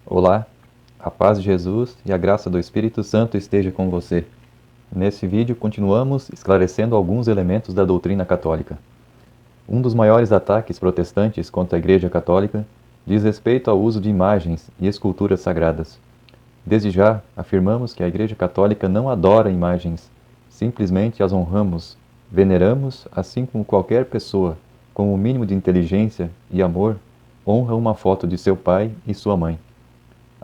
Olá, a paz de Jesus e a graça do Espírito Santo esteja com você. Nesse vídeo continuamos esclarecendo alguns elementos da doutrina católica. Um dos maiores ataques protestantes contra a Igreja Católica diz respeito ao uso de imagens e esculturas sagradas. Desde já, afirmamos que a Igreja Católica não adora imagens, simplesmente as honramos, veneramos, assim como qualquer pessoa, com o mínimo de inteligência e amor, honra uma foto de seu pai e sua mãe.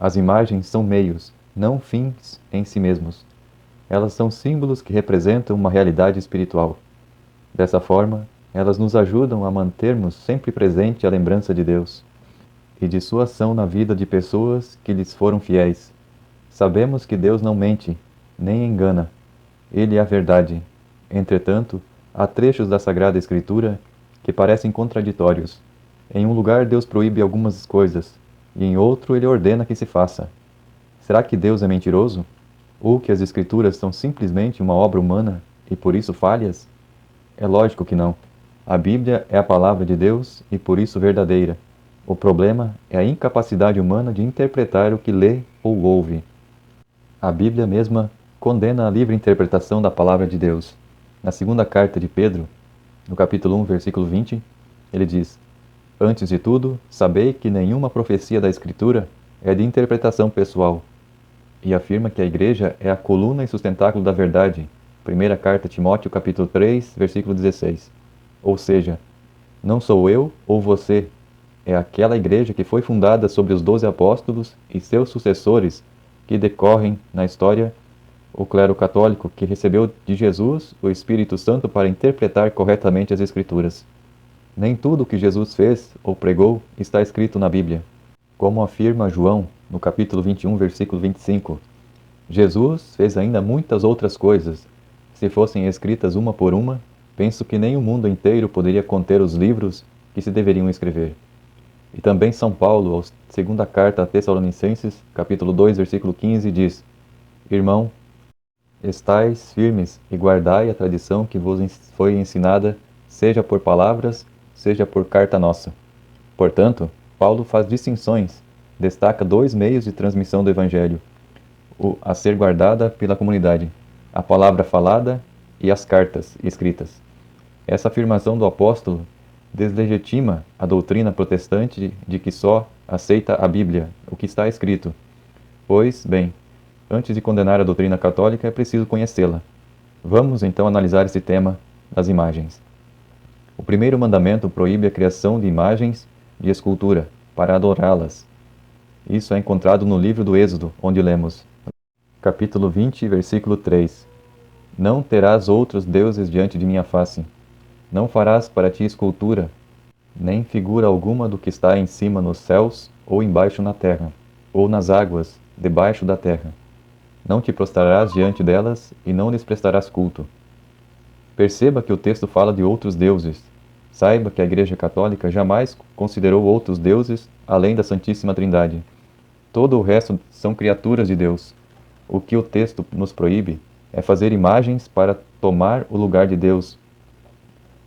As imagens são meios, não fins em si mesmos. Elas são símbolos que representam uma realidade espiritual. Dessa forma, elas nos ajudam a mantermos sempre presente a lembrança de Deus e de sua ação na vida de pessoas que lhes foram fiéis. Sabemos que Deus não mente, nem engana. Ele é a verdade. Entretanto, há trechos da Sagrada Escritura que parecem contraditórios. Em um lugar Deus proíbe algumas coisas, e em outro ele ordena que se faça. Será que Deus é mentiroso? Ou que as Escrituras são simplesmente uma obra humana e por isso falhas? É lógico que não. A Bíblia é a palavra de Deus e por isso verdadeira. O problema é a incapacidade humana de interpretar o que lê ou ouve. A Bíblia mesma condena a livre interpretação da palavra de Deus. Na segunda carta de Pedro, no capítulo 1, versículo 20, ele diz: Antes de tudo, sabei que nenhuma profecia da Escritura é de interpretação pessoal. E afirma que a Igreja é a coluna e sustentáculo da verdade. Primeira carta a Timóteo, capítulo 3, versículo 16. Ou seja, não sou eu ou você, é aquela Igreja que foi fundada sobre os 12 apóstolos e seus sucessores que decorrem na história, o clero católico que recebeu de Jesus o Espírito Santo para interpretar corretamente as Escrituras. Nem tudo o que Jesus fez ou pregou está escrito na Bíblia. Como afirma João, no capítulo 21, versículo 25, Jesus fez ainda muitas outras coisas. Se fossem escritas uma por uma, penso que nem o mundo inteiro poderia conter os livros que se deveriam escrever. E também São Paulo, segunda carta a Tessalonicenses, capítulo 2, versículo 15, diz: Irmão, estais firmes e guardai a tradição que vos foi ensinada, seja por palavras, seja por carta nossa. Portanto, Paulo faz distinções, destaca dois meios de transmissão do Evangelho, a ser guardada pela comunidade, a palavra falada e as cartas escritas. Essa afirmação do apóstolo deslegitima a doutrina protestante de que só aceita a Bíblia, o que está escrito. Pois, bem, antes de condenar a doutrina católica é preciso conhecê-la. Vamos então analisar esse tema das imagens. O primeiro mandamento proíbe a criação de imagens de escultura para adorá-las. Isso é encontrado no livro do Êxodo, onde lemos, capítulo 20, versículo 3. Não terás outros deuses diante de minha face. Não farás para ti escultura, nem figura alguma do que está em cima nos céus, ou embaixo na terra, ou nas águas, debaixo da terra. Não te prostrarás diante delas, e não lhes prestarás culto. Perceba que o texto fala de outros deuses. Saiba que a Igreja Católica jamais considerou outros deuses além da Santíssima Trindade. Todo o resto são criaturas de Deus. O que o texto nos proíbe é fazer imagens para tomar o lugar de Deus,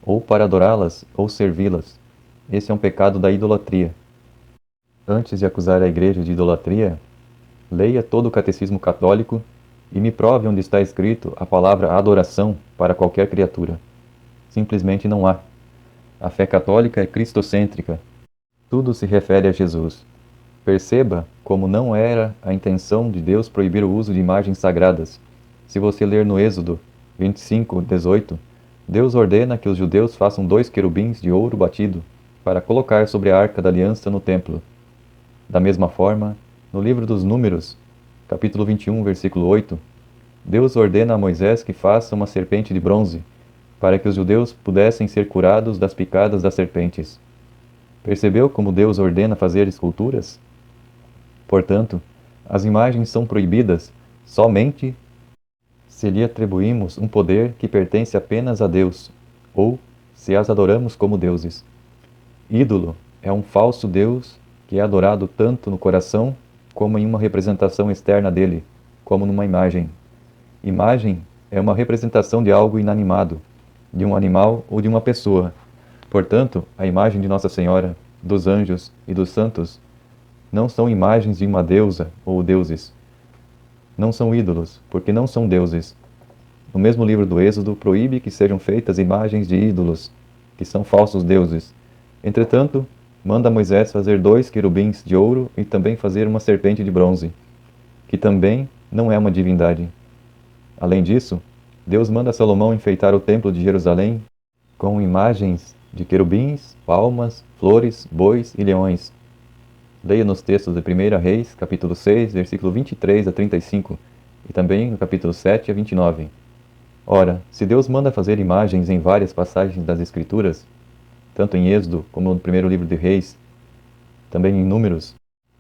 ou para adorá-las ou servi-las. Esse é um pecado da idolatria. Antes de acusar a Igreja de idolatria, leia todo o Catecismo Católico e me prove onde está escrito a palavra adoração para qualquer criatura. Simplesmente não há. A fé católica é cristocêntrica. Tudo se refere a Jesus. Perceba como não era a intenção de Deus proibir o uso de imagens sagradas. Se você ler no Êxodo 25, 18, Deus ordena que os judeus façam 2 querubins de ouro batido para colocar sobre a arca da aliança no templo. Da mesma forma, no livro dos Números, capítulo 21, versículo 8, Deus ordena a Moisés que faça uma serpente de bronze, para que os judeus pudessem ser curados das picadas das serpentes. Percebeu como Deus ordena fazer esculturas? Portanto, as imagens são proibidas somente se lhe atribuímos um poder que pertence apenas a Deus, ou se as adoramos como deuses. Ídolo é um falso Deus que é adorado tanto no coração como em uma representação externa dele, como numa imagem. Imagem é uma representação de algo inanimado, de um animal ou de uma pessoa. Portanto, a imagem de Nossa Senhora, dos anjos e dos santos não são imagens de uma deusa ou deuses. Não são ídolos, porque não são deuses. No mesmo livro do Êxodo, proíbe que sejam feitas imagens de ídolos, que são falsos deuses. Entretanto, manda Moisés fazer 2 querubins de ouro e também fazer uma serpente de bronze, que também não é uma divindade. Além disso, Deus manda Salomão enfeitar o templo de Jerusalém com imagens de querubins, palmas, flores, bois e leões. Leia nos textos de 1 Reis, capítulo 6, versículo 23 a 35, e também no capítulo 7 a 29. Ora, se Deus manda fazer imagens em várias passagens das Escrituras, tanto em Êxodo como no primeiro livro de Reis, também em Números,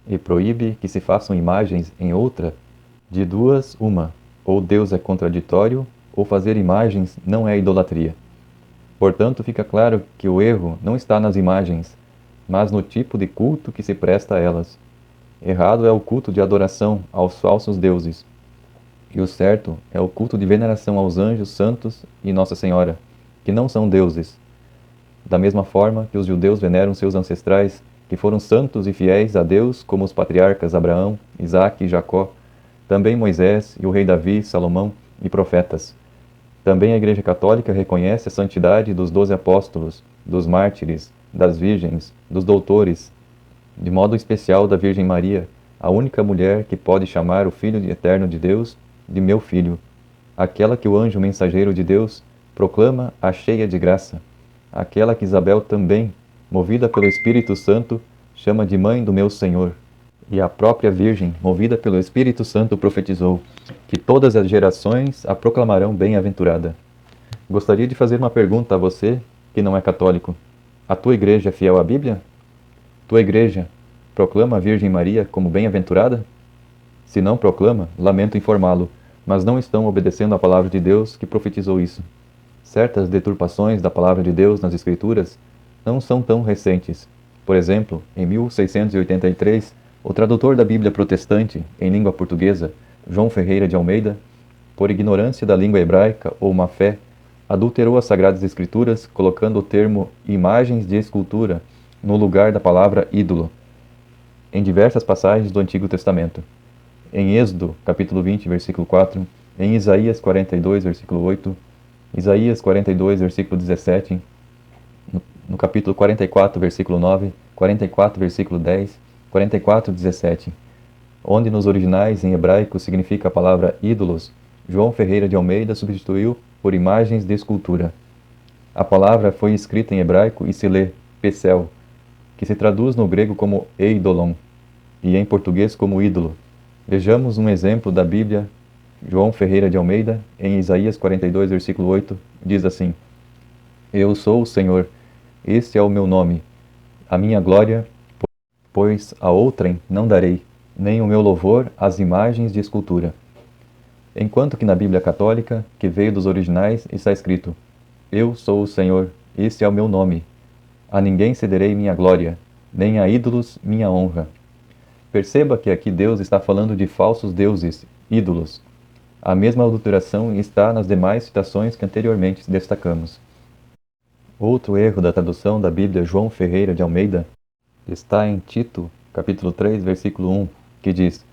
e proíbe que se façam imagens em outra, de duas, uma, ou Deus é contraditório, ou fazer imagens não é idolatria. Portanto, fica claro que o erro não está nas imagens, mas no tipo de culto que se presta a elas. Errado é o culto de adoração aos falsos deuses, e o certo é o culto de veneração aos anjos santos e Nossa Senhora, que não são deuses. Da mesma forma que os judeus veneram seus ancestrais, que foram santos e fiéis a Deus, como os patriarcas Abraão, Isaque e Jacó, também Moisés e o rei Davi, Salomão e profetas. Também a Igreja Católica reconhece a santidade dos 12 apóstolos, dos mártires, das virgens, dos doutores, de modo especial da Virgem Maria, a única mulher que pode chamar o Filho eterno de Deus de meu filho, aquela que o anjo mensageiro de Deus proclama a cheia de graça, aquela que Isabel também, movida pelo Espírito Santo, chama de mãe do meu Senhor. E a própria Virgem, movida pelo Espírito Santo, profetizou que todas as gerações a proclamarão bem-aventurada. Gostaria de fazer uma pergunta a você, que não é católico. A tua igreja é fiel à Bíblia? Tua igreja proclama a Virgem Maria como bem-aventurada? Se não proclama, lamento informá-lo, mas não estão obedecendo à palavra de Deus que profetizou isso. Certas deturpações da palavra de Deus nas Escrituras não são tão recentes. Por exemplo, em 1683, o tradutor da Bíblia protestante, em língua portuguesa, João Ferreira de Almeida, por ignorância da língua hebraica ou má fé, adulterou as Sagradas Escrituras, colocando o termo imagens de escultura no lugar da palavra ídolo, em diversas passagens do Antigo Testamento. Em Êxodo, capítulo 20, versículo 4, em Isaías 42, versículo 8, Isaías 42, versículo 17, no capítulo 44, versículo 9, 44, versículo 10, 44, 17, onde nos originais em hebraico significa a palavra ídolos, João Ferreira de Almeida substituiu por imagens de escultura. A palavra foi escrita em hebraico e se lê pesel, que se traduz no grego como eidolon, e em português como ídolo. Vejamos um exemplo da Bíblia. João Ferreira de Almeida, em Isaías 42, versículo 8, diz assim: Eu sou o Senhor, este é o meu nome, a minha glória, pois a outrem não darei, nem o meu louvor às imagens de escultura. Enquanto que na Bíblia Católica, que veio dos originais, está escrito: Eu sou o Senhor, este é o meu nome, a ninguém cederei minha glória, nem a ídolos minha honra. Perceba que aqui Deus está falando de falsos deuses, ídolos. A mesma adulteração está nas demais citações que anteriormente destacamos. Outro erro da tradução da Bíblia João Ferreira de Almeida está em Tito, capítulo 3, versículo 1, que diz: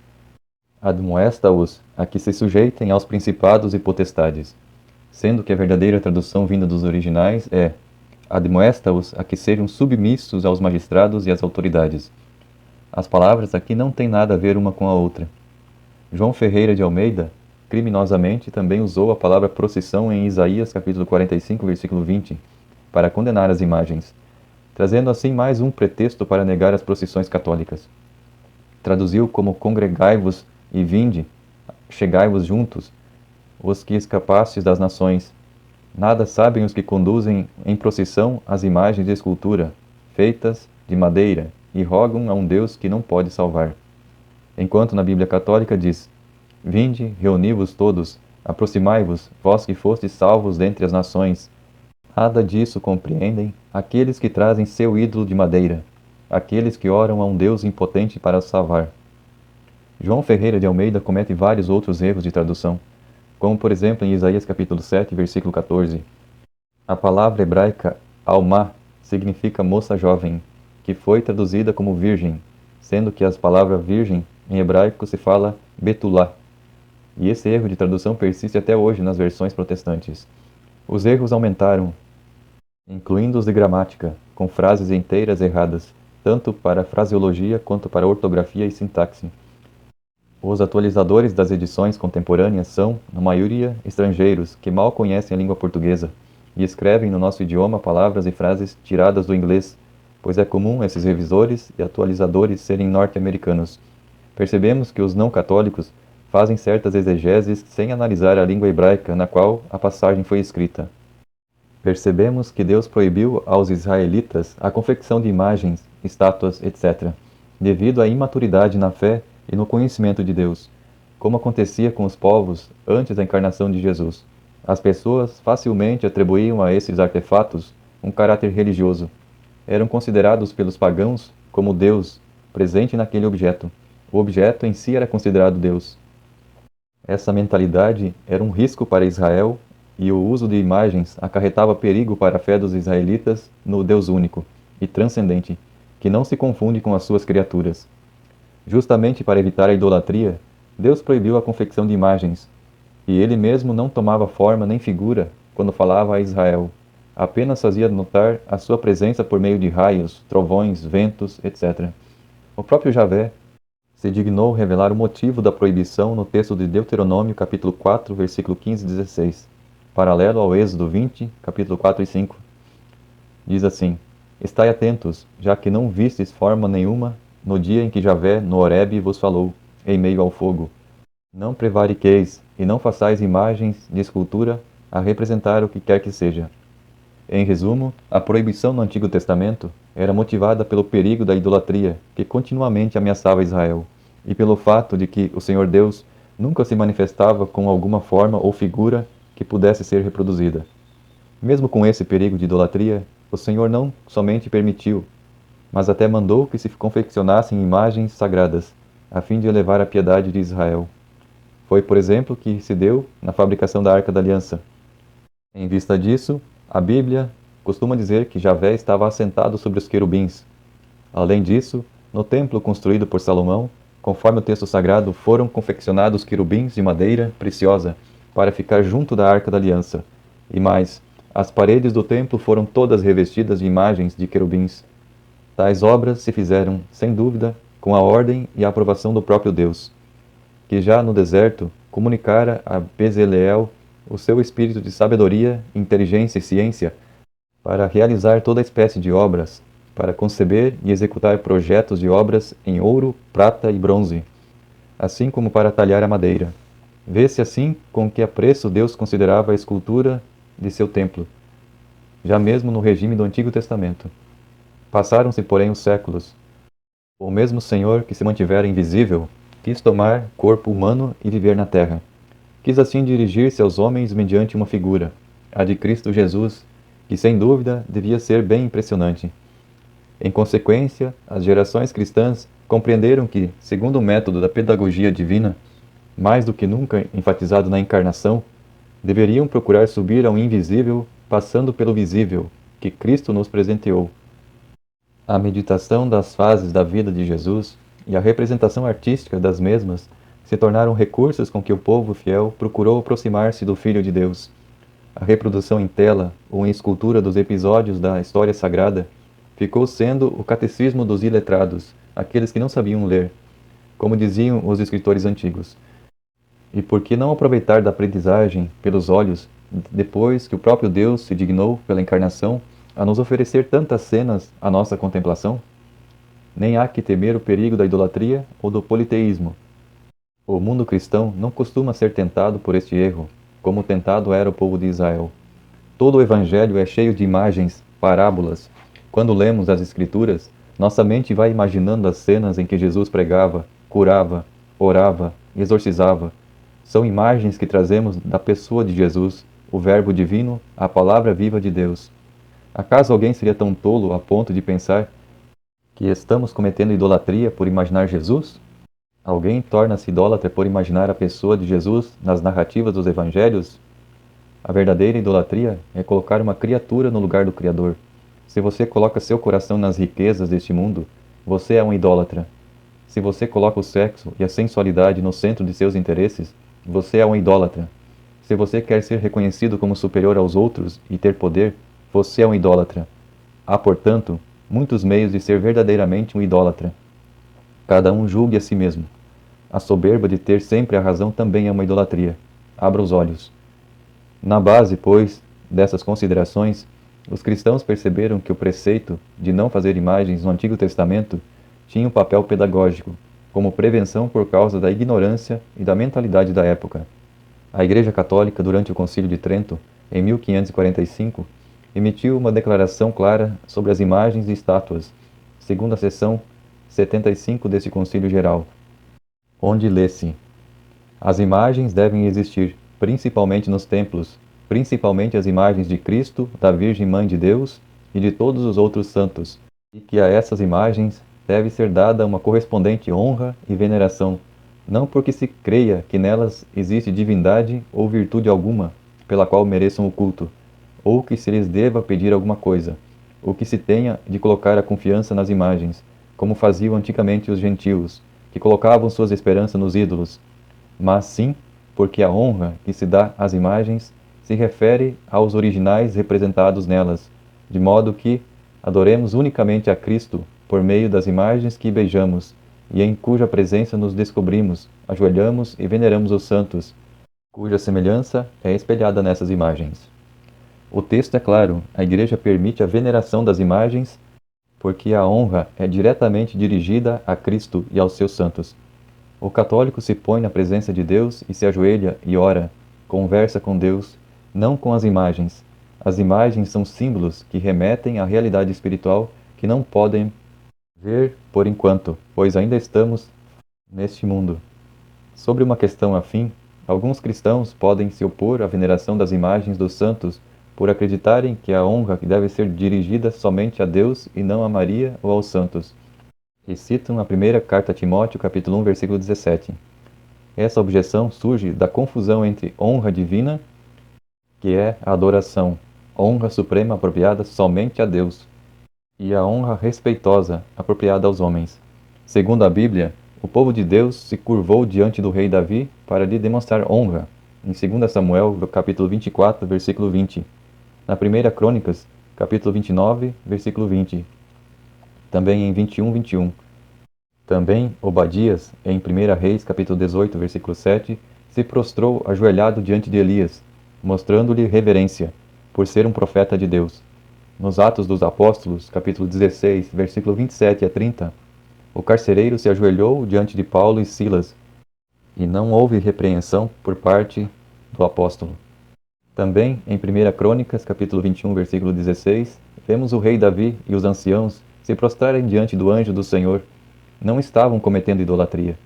Admoesta-os a que se sujeitem aos principados e potestades, sendo que a verdadeira tradução vinda dos originais é: Admoesta-os a que sejam submissos aos magistrados e às autoridades. As palavras aqui não têm nada a ver uma com a outra. João Ferreira de Almeida criminosamente também usou a palavra procissão em Isaías capítulo 45, versículo 20, para condenar as imagens, trazendo assim mais um pretexto para negar as procissões católicas. Traduziu como congregai-vos e vinde, chegai-vos juntos, os que escapastes das nações. Nada sabem os que conduzem em procissão as imagens de escultura, feitas de madeira, e rogam a um Deus que não pode salvar. Enquanto na Bíblia Católica diz: Vinde, reuni-vos todos, aproximai-vos, vós que fostes salvos dentre as nações. Nada disso compreendem aqueles que trazem seu ídolo de madeira, aqueles que oram a um Deus impotente para os salvar. João Ferreira de Almeida comete vários outros erros de tradução, como por exemplo em Isaías capítulo 7, versículo 14. A palavra hebraica alma significa moça jovem, que foi traduzida como virgem, sendo que a palavra virgem em hebraico se fala betulá. E esse erro de tradução persiste até hoje nas versões protestantes. Os erros aumentaram, incluindo os de gramática, com frases inteiras erradas, tanto para fraseologia quanto para ortografia e sintaxe. Os atualizadores das edições contemporâneas são, na maioria, estrangeiros que mal conhecem a língua portuguesa e escrevem no nosso idioma palavras e frases tiradas do inglês, pois é comum esses revisores e atualizadores serem norte-americanos. Percebemos que os não católicos fazem certas exegeses sem analisar a língua hebraica na qual a passagem foi escrita. Percebemos que Deus proibiu aos israelitas a confecção de imagens, estátuas, etc., devido à imaturidade na fé e no conhecimento de Deus, como acontecia com os povos antes da encarnação de Jesus. As pessoas facilmente atribuíam a esses artefatos um caráter religioso. Eram considerados pelos pagãos como Deus presente naquele objeto. O objeto em si era considerado Deus. Essa mentalidade era um risco para Israel e o uso de imagens acarretava perigo para a fé dos israelitas no Deus único e transcendente, que não se confunde com as suas criaturas. Justamente para evitar a idolatria, Deus proibiu a confecção de imagens, e ele mesmo não tomava forma nem figura quando falava a Israel. Apenas fazia notar a sua presença por meio de raios, trovões, ventos, etc. O próprio Javé se dignou revelar o motivo da proibição no texto de Deuteronômio, capítulo 4, versículo 15 e 16, paralelo ao Êxodo 20, capítulo 4 e 5. Diz assim: Estai atentos, já que não vistes forma nenhuma no dia em que Javé, no Horebe, vos falou, em meio ao fogo. Não prevariqueis, e não façais imagens de escultura a representar o que quer que seja. Em resumo, a proibição no Antigo Testamento era motivada pelo perigo da idolatria que continuamente ameaçava Israel, e pelo fato de que o Senhor Deus nunca se manifestava com alguma forma ou figura que pudesse ser reproduzida. Mesmo com esse perigo de idolatria, o Senhor não somente permitiu, mas até mandou que se confeccionassem imagens sagradas, a fim de elevar a piedade de Israel. Foi, por exemplo, que se deu na fabricação da Arca da Aliança. Em vista disso, a Bíblia costuma dizer que Javé estava assentado sobre os querubins. Além disso, no templo construído por Salomão, conforme o texto sagrado, foram confeccionados querubins de madeira preciosa para ficar junto da Arca da Aliança. E mais, as paredes do templo foram todas revestidas de imagens de querubins. Tais obras se fizeram, sem dúvida, com a ordem e a aprovação do próprio Deus, que já no deserto comunicara a Bezaleel o seu espírito de sabedoria, inteligência e ciência para realizar toda espécie de obras, para conceber e executar projetos de obras em ouro, prata e bronze, assim como para talhar a madeira. Vê-se assim com que apreço Deus considerava a escultura de seu templo, já mesmo no regime do Antigo Testamento. Passaram-se, porém, os séculos. O mesmo Senhor que se mantivera invisível quis tomar corpo humano e viver na terra. Quis assim dirigir-se aos homens mediante uma figura, a de Cristo Jesus, que sem dúvida devia ser bem impressionante. Em consequência, as gerações cristãs compreenderam que, segundo o método da pedagogia divina, mais do que nunca enfatizado na encarnação, deveriam procurar subir ao invisível, passando pelo visível, que Cristo nos presenteou. A meditação das fases da vida de Jesus e a representação artística das mesmas se tornaram recursos com que o povo fiel procurou aproximar-se do Filho de Deus. A reprodução em tela ou em escultura dos episódios da história sagrada ficou sendo o catecismo dos iletrados, aqueles que não sabiam ler, como diziam os escritores antigos. E por que não aproveitar da aprendizagem pelos olhos, depois que o próprio Deus se dignou pela encarnação a nos oferecer tantas cenas à nossa contemplação? Nem há que temer o perigo da idolatria ou do politeísmo. O mundo cristão não costuma ser tentado por este erro, como tentado era o povo de Israel. Todo o Evangelho é cheio de imagens, parábolas. Quando lemos as Escrituras, nossa mente vai imaginando as cenas em que Jesus pregava, curava, orava, exorcizava. São imagens que trazemos da pessoa de Jesus, o Verbo divino, a palavra viva de Deus. Acaso alguém seria tão tolo a ponto de pensar que estamos cometendo idolatria por imaginar Jesus? Alguém torna-se idólatra por imaginar a pessoa de Jesus nas narrativas dos evangelhos? A verdadeira idolatria é colocar uma criatura no lugar do Criador. Se você coloca seu coração nas riquezas deste mundo, você é um idólatra. Se você coloca o sexo e a sensualidade no centro de seus interesses, você é um idólatra. Se você quer ser reconhecido como superior aos outros e ter poder, você é um idólatra. Há, portanto, muitos meios de ser verdadeiramente um idólatra. Cada um julgue a si mesmo. A soberba de ter sempre a razão também é uma idolatria. Abra os olhos. Na base, pois, dessas considerações, os cristãos perceberam que o preceito de não fazer imagens no Antigo Testamento tinha um papel pedagógico, como prevenção por causa da ignorância e da mentalidade da época. A Igreja Católica, durante o Concílio de Trento, em 1545, emitiu uma declaração clara sobre as imagens e estátuas, segundo a seção 75 desse Concílio Geral, onde lê-se: as imagens devem existir, principalmente nos templos, principalmente as imagens de Cristo, da Virgem Mãe de Deus e de todos os outros santos, e que a essas imagens deve ser dada uma correspondente honra e veneração, não porque se creia que nelas existe divindade ou virtude alguma pela qual mereçam o culto, ou que se lhes deva pedir alguma coisa, ou que se tenha de colocar a confiança nas imagens, como faziam antigamente os gentios, que colocavam suas esperanças nos ídolos, mas sim porque a honra que se dá às imagens se refere aos originais representados nelas, de modo que adoremos unicamente a Cristo por meio das imagens que beijamos e em cuja presença nos descobrimos, ajoelhamos e veneramos os santos, cuja semelhança é espelhada nessas imagens. O texto é claro, a Igreja permite a veneração das imagens porque a honra é diretamente dirigida a Cristo e aos seus santos. O católico se põe na presença de Deus e se ajoelha e ora, conversa com Deus, não com as imagens. As imagens são símbolos que remetem à realidade espiritual que não podem ver por enquanto, pois ainda estamos neste mundo. Sobre uma questão afim, alguns cristãos podem se opor à veneração das imagens dos santos por acreditarem que a honra deve ser dirigida somente a Deus e não a Maria ou aos santos. E citam a primeira carta a Timóteo, capítulo 1, versículo 17. Essa objeção surge da confusão entre honra divina, que é a adoração, honra suprema apropriada somente a Deus, e a honra respeitosa apropriada aos homens. Segundo a Bíblia, o povo de Deus se curvou diante do rei Davi para lhe demonstrar honra, em 2 Samuel, capítulo 24, versículo 20. Na 1 Crônicas, capítulo 29, versículo 20. Também em 21, 21. Também Obadias, em 1 Reis, capítulo 18, versículo 7, se prostrou ajoelhado diante de Elias, mostrando-lhe reverência, por ser um profeta de Deus. Nos Atos dos Apóstolos, capítulo 16, versículo 27 a 30, o carcereiro se ajoelhou diante de Paulo e Silas, e não houve repreensão por parte do apóstolo. Também, em 1 Crônicas, capítulo 21, versículo 16, vemos o rei Davi e os anciãos se prostrarem diante do anjo do Senhor. Não estavam cometendo idolatria.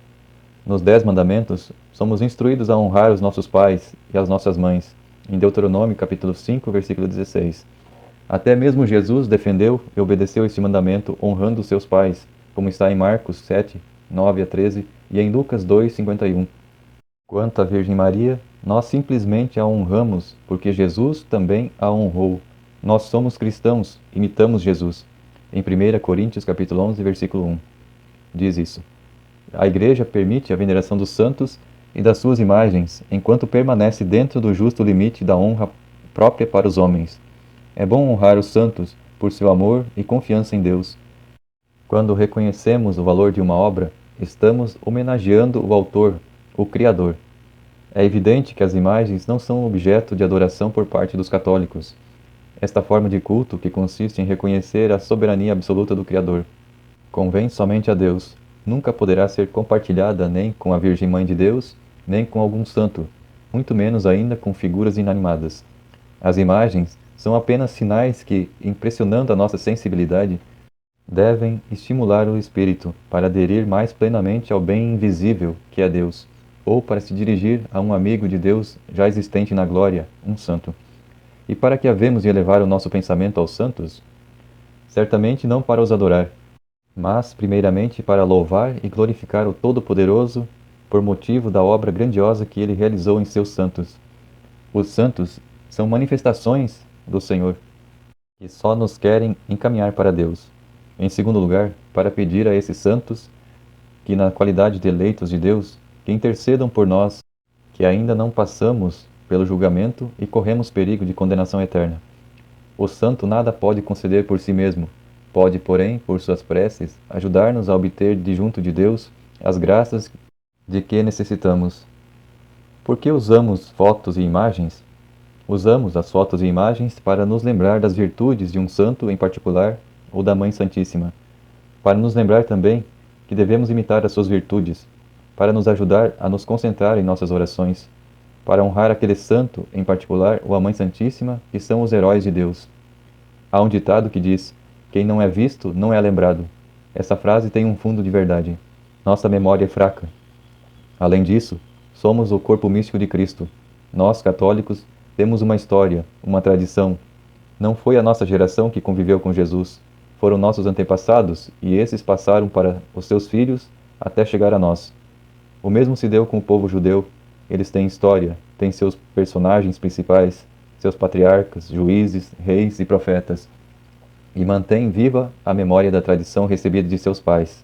Nos 10 mandamentos, somos instruídos a honrar os nossos pais e as nossas mães, em Deuteronômio, capítulo 5, versículo 16. Até mesmo Jesus defendeu e obedeceu este mandamento honrando os seus pais, como está em Marcos 7, 9 a 13 e em Lucas 2, 51. Quanto à Virgem Maria, nós simplesmente a honramos porque Jesus também a honrou. Nós somos cristãos, imitamos Jesus. Em 1 Coríntios capítulo 11, versículo 1, diz isso. A Igreja permite a veneração dos santos e das suas imagens, enquanto permanece dentro do justo limite da honra própria para os homens. É bom honrar os santos por seu amor e confiança em Deus. Quando reconhecemos o valor de uma obra, estamos homenageando o autor, o Criador. É evidente que as imagens não são objeto de adoração por parte dos católicos. Esta forma de culto, que consiste em reconhecer a soberania absoluta do Criador, convém somente a Deus. Nunca poderá ser compartilhada nem com a Virgem Mãe de Deus, nem com algum santo, muito menos ainda com figuras inanimadas. As imagens são apenas sinais que, impressionando a nossa sensibilidade, devem estimular o espírito para aderir mais plenamente ao bem invisível que é Deus, ou para se dirigir a um amigo de Deus já existente na glória, um santo. E para que havemos de elevar o nosso pensamento aos santos? Certamente não para os adorar, mas primeiramente para louvar e glorificar o Todo-Poderoso por motivo da obra grandiosa que ele realizou em seus santos. Os santos são manifestações do Senhor, que só nos querem encaminhar para Deus. Em segundo lugar, para pedir a esses santos que, na qualidade de eleitos de Deus, que intercedam por nós, que ainda não passamos pelo julgamento e corremos perigo de condenação eterna. O santo nada pode conceder por si mesmo, pode, porém, por suas preces, ajudar-nos a obter de junto de Deus as graças de que necessitamos. Por que usamos fotos e imagens? Usamos as fotos e imagens para nos lembrar das virtudes de um santo em particular ou da Mãe Santíssima, para nos lembrar também que devemos imitar as suas virtudes, para nos ajudar a nos concentrar em nossas orações, para honrar aquele santo em particular ou a Mãe Santíssima, que são os heróis de Deus. Há um ditado que diz: quem não é visto não é lembrado. Essa frase tem um fundo de verdade. Nossa memória é fraca. Além disso, somos o corpo místico de Cristo. Nós, católicos, temos uma história, uma tradição. Não foi a nossa geração que conviveu com Jesus. Foram nossos antepassados e esses passaram para os seus filhos até chegar a nós. O mesmo se deu com o povo judeu. Eles têm história, têm seus personagens principais, seus patriarcas, juízes, reis e profetas, e mantêm viva a memória da tradição recebida de seus pais.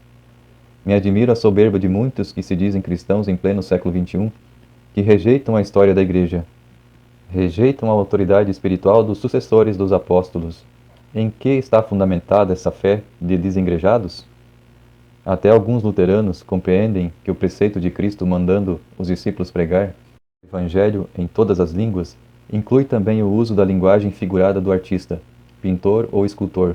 Me admira a soberba de muitos que se dizem cristãos em pleno século XXI, que rejeitam a história da Igreja, rejeitam a autoridade espiritual dos sucessores dos apóstolos. Em que está fundamentada essa fé de desengrejados? Até alguns luteranos compreendem que o preceito de Cristo mandando os discípulos pregar o Evangelho em todas as línguas inclui também o uso da linguagem figurada do artista, pintor ou escultor.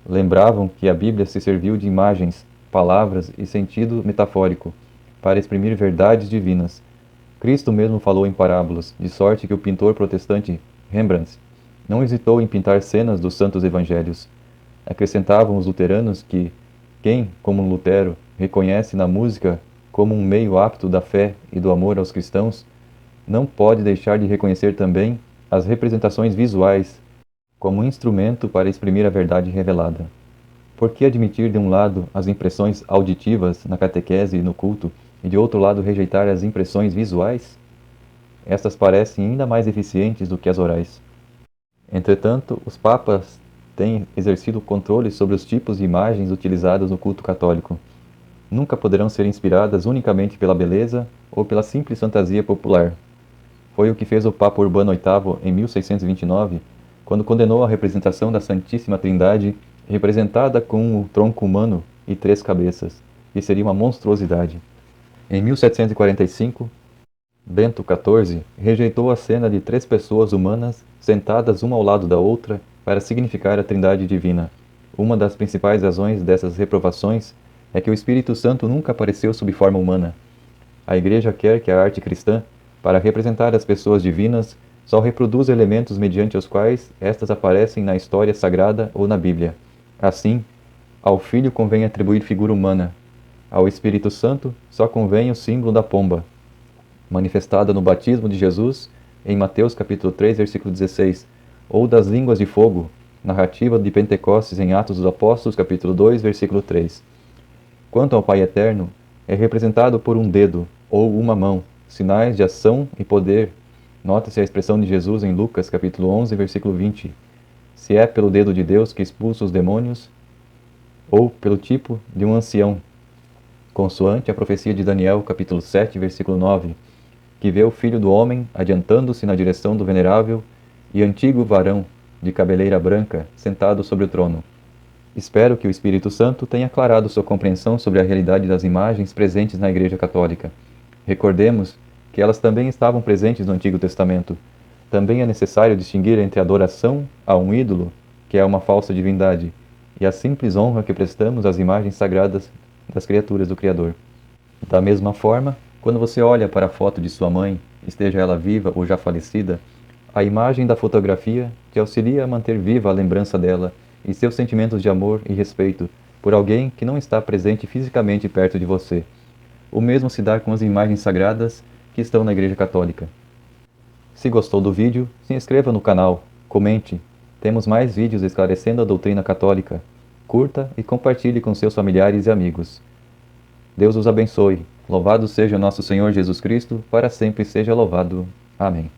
Lembravam que a Bíblia se serviu de imagens, palavras e sentido metafórico para exprimir verdades divinas. Cristo mesmo falou em parábolas, de sorte que o pintor protestante Rembrandt não hesitou em pintar cenas dos santos evangelhos. Acrescentavam os luteranos que quem, como Lutero, reconhece na música como um meio apto da fé e do amor aos cristãos, não pode deixar de reconhecer também as representações visuais como instrumento para exprimir a verdade revelada. Por que admitir de um lado as impressões auditivas na catequese e no culto e de outro lado rejeitar as impressões visuais? Estas parecem ainda mais eficientes do que as orais. Entretanto, os papas têm exercido controle sobre os tipos de imagens utilizadas no culto católico. Nunca poderão ser inspiradas unicamente pela beleza ou pela simples fantasia popular. Foi o que fez o Papa Urbano VIII em 1629, quando condenou a representação da Santíssima Trindade representada com o tronco humano e 3 cabeças, que seria uma monstruosidade. Em 1745, Bento XIV rejeitou a cena de 3 pessoas humanas sentadas uma ao lado da outra para significar a Trindade Divina. Uma das principais razões dessas reprovações é que o Espírito Santo nunca apareceu sob forma humana. A Igreja quer que a arte cristã, para representar as pessoas divinas, só reproduza elementos mediante os quais estas aparecem na história sagrada ou na Bíblia. Assim, ao Filho convém atribuir figura humana. Ao Espírito Santo só convém o símbolo da pomba, manifestada no batismo de Jesus em Mateus capítulo 3, versículo 16, ou das línguas de fogo, narrativa de Pentecostes em Atos dos Apóstolos capítulo 2, versículo 3. Quanto ao Pai Eterno, é representado por um dedo ou uma mão, sinais de ação e poder. Nota-se a expressão de Jesus em Lucas capítulo 11, versículo 20. Se é pelo dedo de Deus que expulsa os demônios, ou pelo tipo de um ancião, consoante a profecia de Daniel capítulo 7, versículo 9, que vê o Filho do Homem adiantando-se na direção do venerável e antigo varão de cabeleira branca sentado sobre o trono. Espero que o Espírito Santo tenha aclarado sua compreensão sobre a realidade das imagens presentes na Igreja Católica. Recordemos que elas também estavam presentes no Antigo Testamento. Também é necessário distinguir entre a adoração a um ídolo, que é uma falsa divindade, e a simples honra que prestamos às imagens sagradas das criaturas do Criador. Da mesma forma, quando você olha para a foto de sua mãe, esteja ela viva ou já falecida, a imagem da fotografia te auxilia a manter viva a lembrança dela e seus sentimentos de amor e respeito por alguém que não está presente fisicamente perto de você. O mesmo se dá com as imagens sagradas que estão na Igreja Católica. Se gostou do vídeo, se inscreva no canal, comente. Temos mais vídeos esclarecendo a doutrina católica. Curta e compartilhe com seus familiares e amigos. Deus os abençoe. Louvado seja nosso Senhor Jesus Cristo, para sempre seja louvado. Amém.